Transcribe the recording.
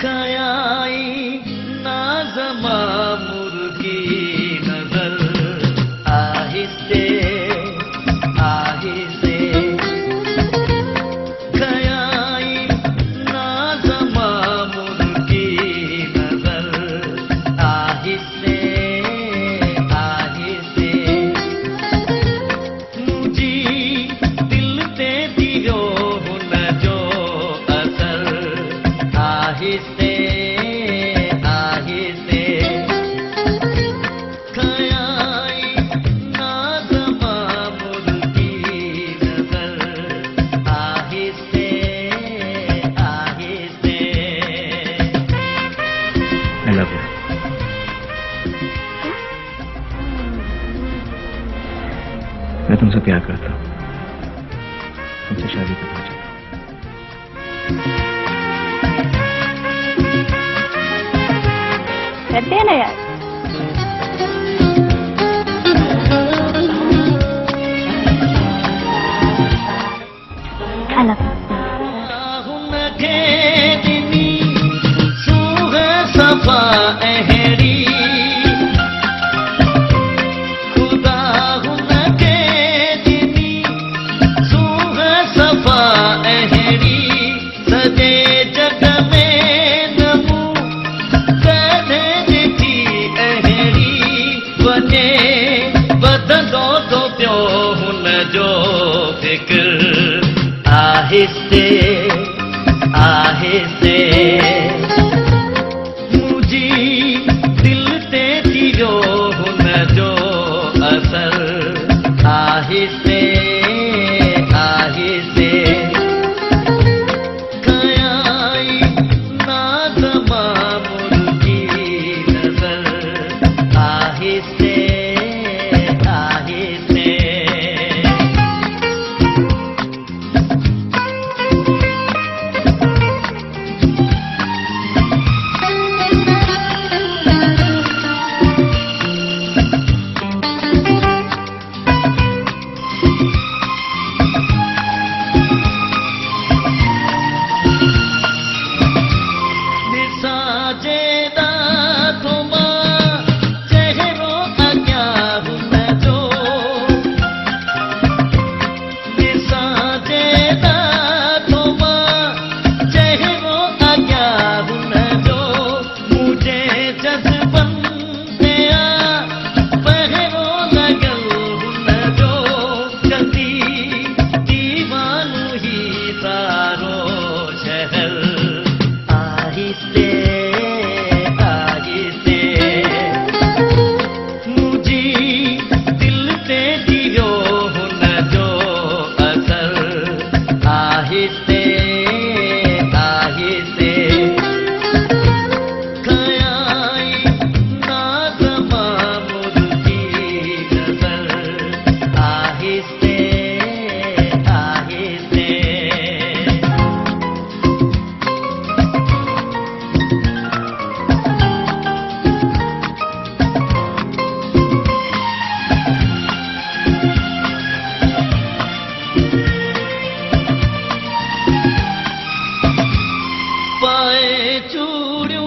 खयाई नाज़मा मुर्गी नजर आहिस्ते आहिस्ते खयाई नाज़मा मुर्गी नजर आहिस्ते आहिस्ते मुझी दिल ते दियो हुन जो असर आहिस्ते आहिस्ते खयाई नाज़मा मुर्गी नजर आहिस्ते आहिस्ते। I love you. मैं तुमसे प्यार करता हूँ, तुमसे शादी करना चाहता हूँ। करते हैं ना यार। अलग हुनखे दिनी सूह सफ़ा अहिड़ी खुदा हुनखे दिनी सूह सफ़ा अहिड़ी सॼे जग में न मूं कॾहिं ॾिठी अहिड़ी वञे वधंदो थो पियो हुनजो फ़िक्र आहिस्ते आहिस्ते मुझी दिल ते थियो हुनजो असर आहिस्ते आहिस्ते खयाई नाज़मा मुर्गी नजर आहिस्ते आहिस्ते। पाए चूड़ियों